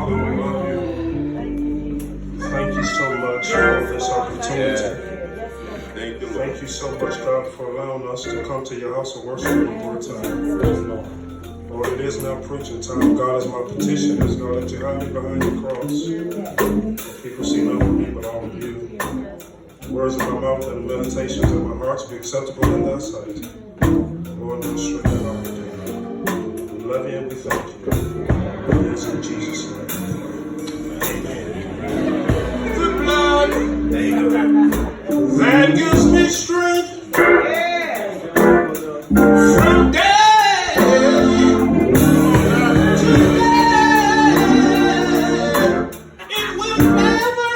Father, we love you. Thank you so much for this opportunity. Thank you so much, God, for allowing us to come to your house of worship one more time. Lord, it is now preaching time. God, as my petition is, God, that you hide me behind your cross. For people see not of me, but all of you. The words of my mouth and the meditations of my heart be acceptable in thy sight. Lord, no strength and our Redeemer. We love you and we thank you. Yes, in Jesus' name. Amen. The blood that gives me strength from day to day. It will never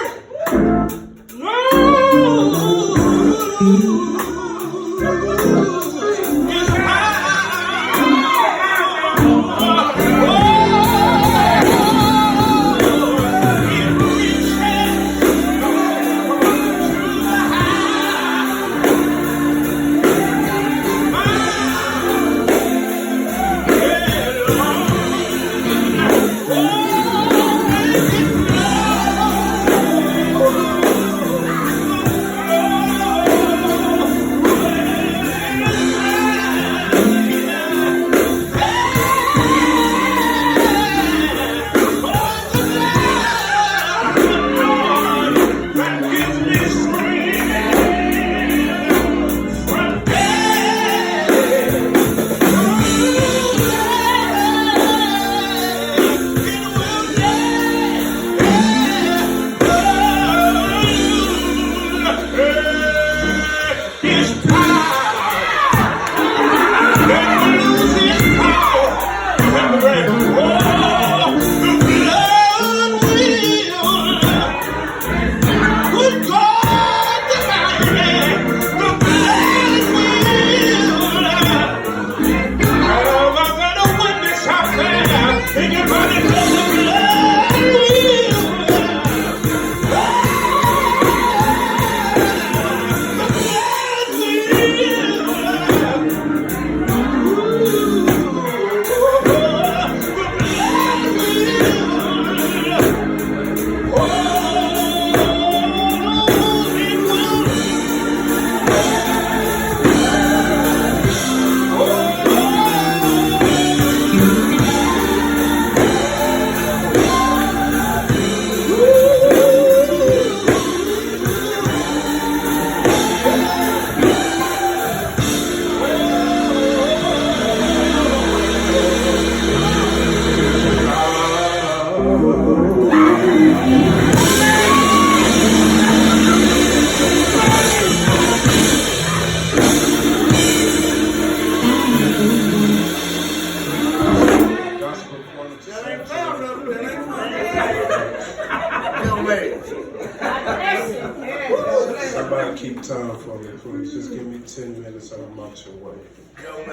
Somebody keep time for me, please. Just give me 10 minutes and I'm out your way.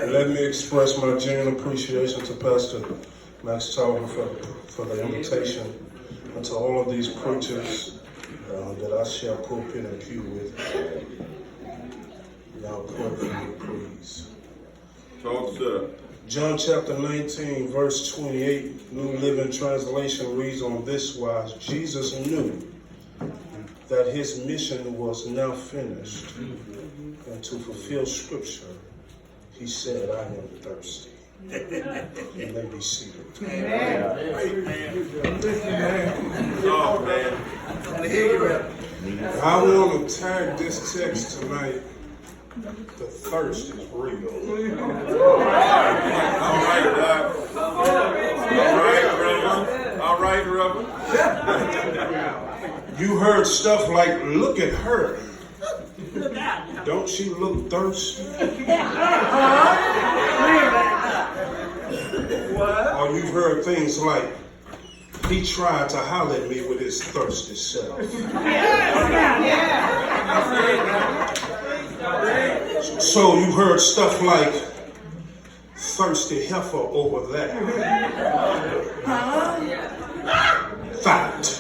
And let me express my genuine appreciation to Pastor Max Talbot for the invitation and to all of these preachers that I share pulpit and pew with. Y'all pray for me, please. Talk, sir. John chapter 19, verse 28, New Living Translation reads on this wise: Jesus knew that his mission was now finished, and to fulfill scripture, he said, I am thirsty. You may be seated. Amen. I want to tag this text tonight. The thirst is real. All right, Doc. All right, Reverend. You heard stuff like, look at her. Don't she look thirsty? Or you've heard things like, he tried to holler at me with his thirsty self. So you heard stuff like, thirsty heifer over there. Fact.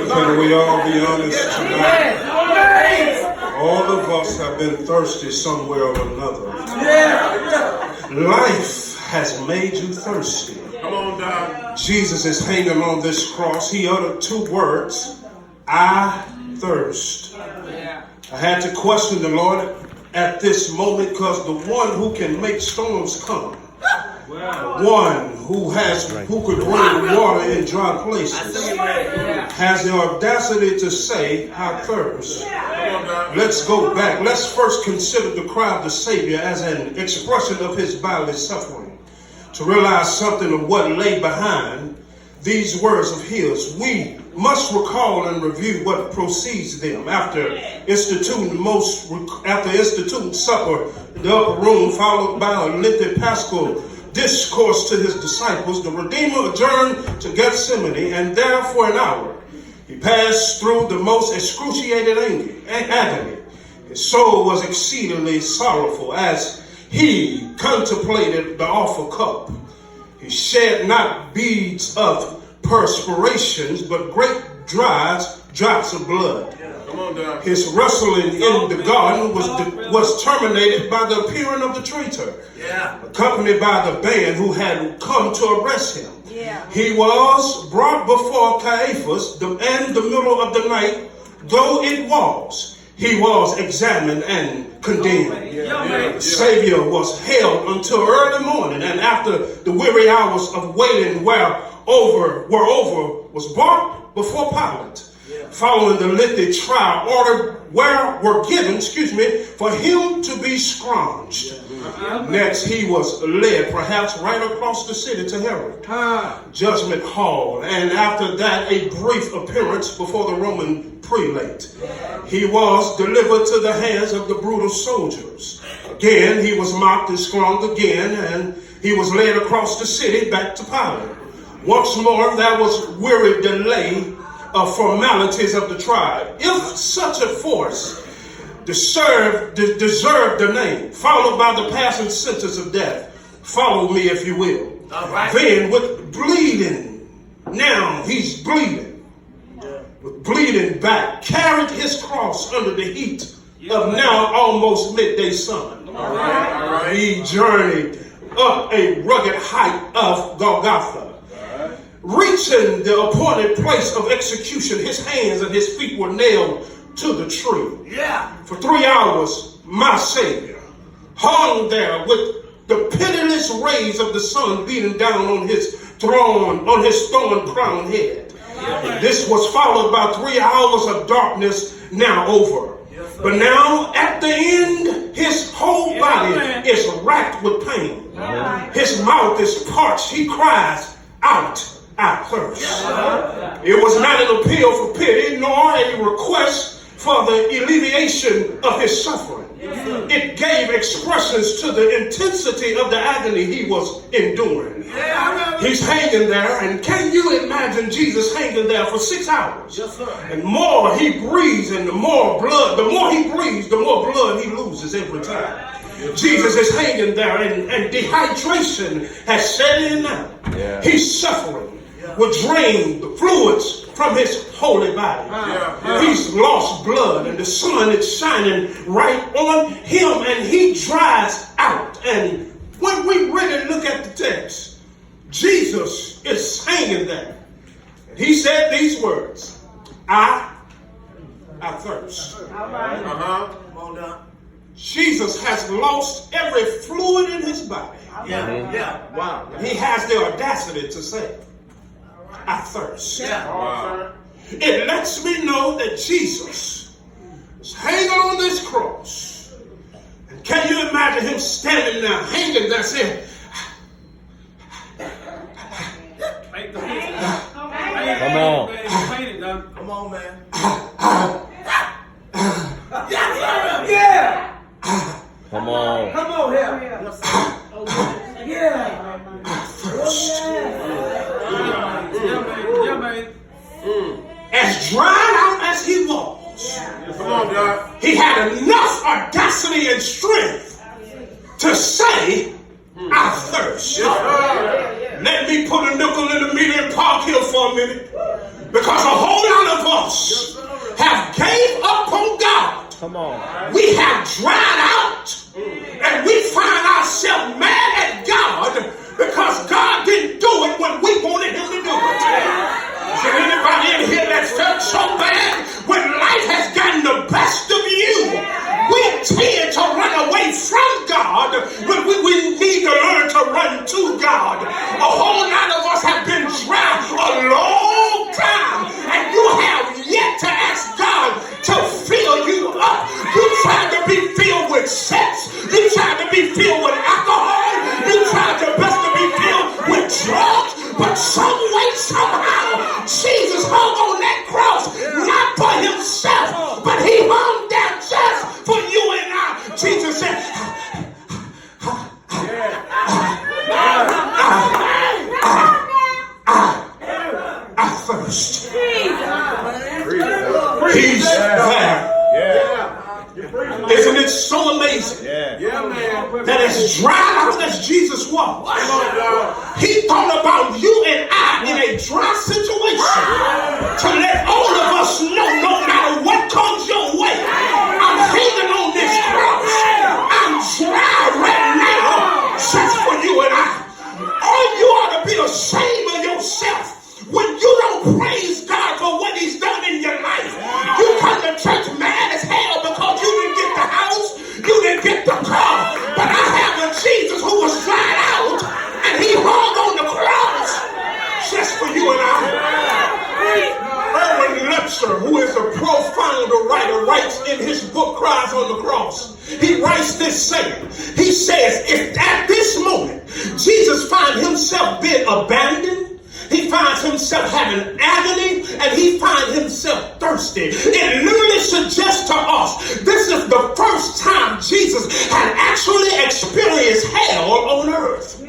Can we all be honest tonight? All of us have been thirsty somewhere or another. Life has made you thirsty. Come on, Doc. Jesus is hanging on this cross. He uttered two words, I thirst. I had to question the Lord at this moment because the one who can make storms come, one who could bring water in dry places, has the audacity to say, I thirst. Let's go back. Let's first consider the cry of the Savior as an expression of his bodily suffering. To realize something of what lay behind these words of his, we must recall and review what precedes them. After instituting supper in the upper room, followed by a lengthy paschal discourse to his disciples, the Redeemer adjourned to Gethsemane, and there for an hour he passed through the most excruciating agony. His soul was exceedingly sorrowful as he contemplated the awful cup. He shed not beads of perspirations, but great drops of blood. Come on, Doc. His wrestling in the garden was terminated by the appearing of the traitor, accompanied by the band who had come to arrest him. He was brought before Caiaphas in the middle of the night, though it was. He was examined and condemned. The Savior was held until early morning, and after the weary hours of waiting were over, was brought before Pilate. Following the lengthy trial, order were given, for him to be scourged. Next, he was led, perhaps right across the city, to Herod, judgment hall, and after that, a brief appearance before the Roman prelate. He was delivered to the hands of the brutal soldiers. Again, he was mocked and scourged again, and he was led across the city back to Pilate. Once more, there was weary delay of formalities of the tribe. If such a force deserved the name, followed by the passing sentence of death, follow me if you will. Then with bleeding, now he's bleeding, with bleeding back, carried his cross under the heat of now almost midday sun. He journeyed up a rugged height of Golgotha. Reaching the appointed place of execution, his hands and his feet were nailed to the tree. For 3 hours, my Savior hung there with the pitiless rays of the sun beating down on his thorn-crowned head. This was followed by 3 hours of darkness, now over. But now, at the end, his whole body is racked with pain. His mouth is parched. He cries out, I thirst. It was not an appeal for pity, nor a request for the alleviation of his suffering. It gave expressions to the intensity of the agony he was enduring. He's hanging there, and can you imagine Jesus hanging there for 6 hours? And more he breathes, and the more he breathes, the more blood he loses every time. Jesus is hanging there, and dehydration has set in now. He's suffering. Will drain the fluids from his holy body. He's lost blood, and the sun is shining right on him, and he dries out. And when we really look at the text, Jesus is hanging there. And he said these words, I thirst. Jesus has lost every fluid in his body. He has the audacity to say, I thirst. It lets me know that Jesus is hanging on this cross. And can you imagine him standing there, hanging there, saying, Come on. Come on, man. Come on. Come on here. I thirst. As dried out as he was, Come on, Doc. he had enough audacity and strength to say, I thirst. Let me put a nickel in the meter and park here for a minute, because a whole lot of us have gave up on God Come on. We have dried out. And we find ourselves mad at God because God didn't do it when we wanted him to do it. Is there anybody in here that felt so bad when life has gotten the best of you? We tend to run away from God when we need to learn to run to God. A whole lot of us have been dry a long time, and you have yet to ask God to fill you up. You try to be filled with sex. You try to be filled with alcohol. You try your best to be filled with drugs. But some way, somehow, Jesus hung on that cross, not for himself, but he hung down just for you and I. Jesus said, I thirst. He's there. Isn't it so amazing that as dry out as Jesus was, he thought about you and I in a dry situation to let all of us know no matter what comes your way, I'm hanging on this cross. I'm dry right now just for you and I. All you ought to be ashamed of yourself when you don't praise God for what he's done in your life. You come to church mad as hell because you didn't get the house, you didn't get the car. But I have a Jesus who was dried out and he hung on the cross just for you and I. Erwin Lepster, who is a profound writer, writes in his book Cries on the Cross. He writes this saying. He says, if at this moment Jesus finds himself being abandoned, he finds himself having agony, and he finds himself thirsty. It literally suggests to us this is the first time Jesus had actually experienced hell on earth.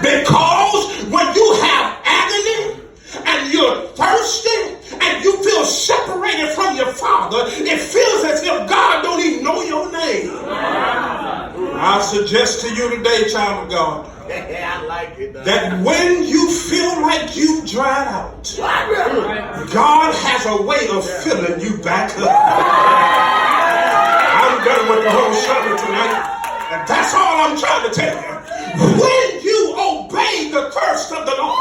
Because when you have agony and you're thirsty and you feel separated from your Father, it feels as if God don't even know your name. I suggest to you today, child of God, I like it. that when you feel like you dried out, God has a way of filling you back up. I'm done with the whole sermon tonight, and that's all I'm trying to tell you. When you obey the thirst of the Lord,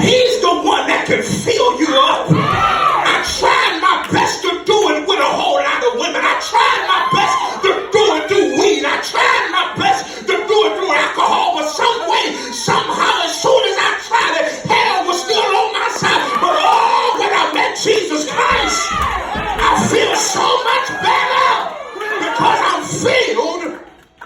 he's the one that can fill you up. I tried my best to do it with a whole lot of women. I tried my best to do it through weed. I tried my best to do it through alcohol. But some way, somehow, as soon as I tried it, hell was still on my side. But oh, when I met Jesus Christ, I feel so much better because I'm filled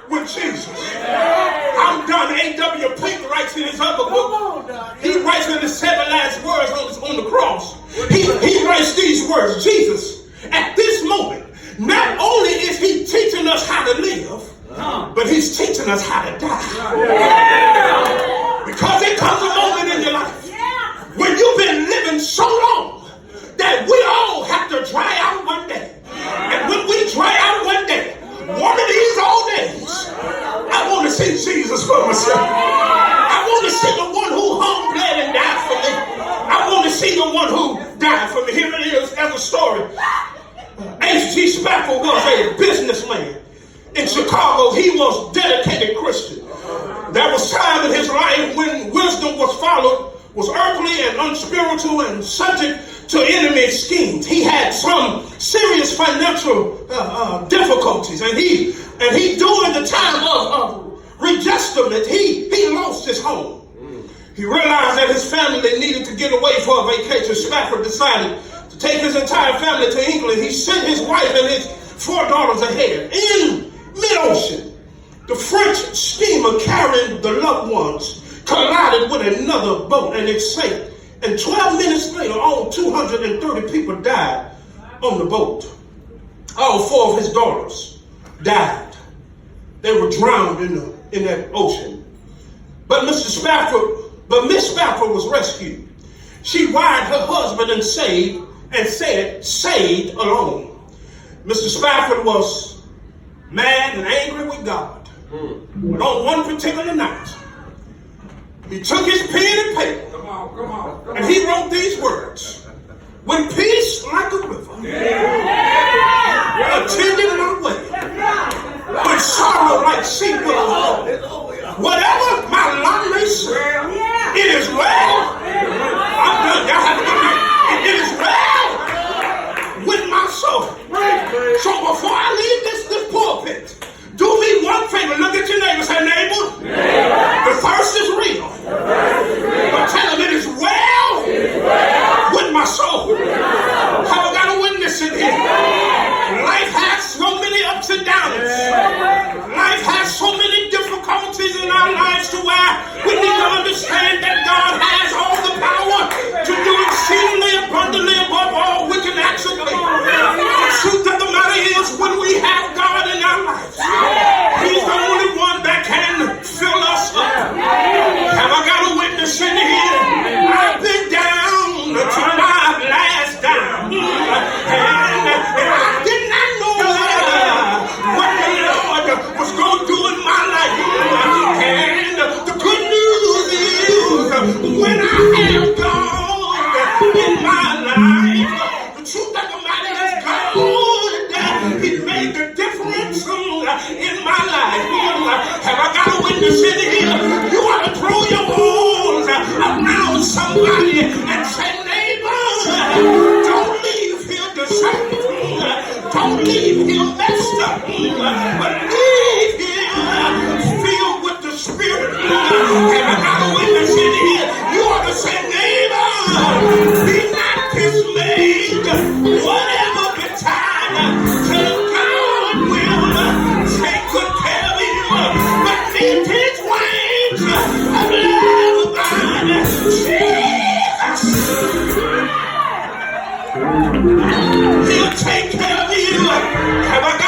with Jesus. I'm done. A.W. Pink writes in his other book. He writes in the 7 last words on the cross. He writes these words. Jesus, at this moment, not only is he teaching us how to live, but he's teaching us how to die. Because there comes a moment in your life when you've been living so long that we all have to dry out one day. And when we dry out one day, one of these old days, I want to see Jesus for myself. I want to see the one who hung, bled, and died for me. I want to see the one who died for me. Here it is as a story. H.G. Spafford was a businessman in Chicago. He was a dedicated Christian. There was time in his life when wisdom was earthly and unspiritual and subject to enemy schemes. He had some serious financial difficulties, and he during the time of readjustment, he lost his home. He realized that his family needed to get away for a vacation. Spafford decided to take his entire family to England. He sent his wife and his 4 daughters ahead. In mid-ocean, the French steamer carrying the loved ones collided with another boat and it sank. And 12 minutes later, all 230 people died on the boat. All 4 of his daughters died. They were drowned in that ocean. But Miss Spafford was rescued. She wired her husband and said, saved alone. Mr. Spafford was mad and angry with God. But on one particular night, he took his pen and paper and he wrote these words. When peace like a river God has all the power to do exceedingly abundantly above all we can ask or think. The truth of the matter is, when we have God in our lives, He's the only one that can fill us up. Have I got a witness in here? I've been down to my last dime, and I did not know what the Lord was going to do in my life. And the good news is, when I have God in my life, the truth of the matter is, God, He made the difference in my life. Have I got a witness in here? You ought to throw your arms around somebody and say, neighbor, don't leave here the same. Don't leave here messed up, but leave here filled with the Spirit. Have I got a witness in here? You ought to say, neighbor, be not dismayed. Whatever betide, till God will take good care of you. But lift His wings of love by Jesus. He'll take care of you. Have I got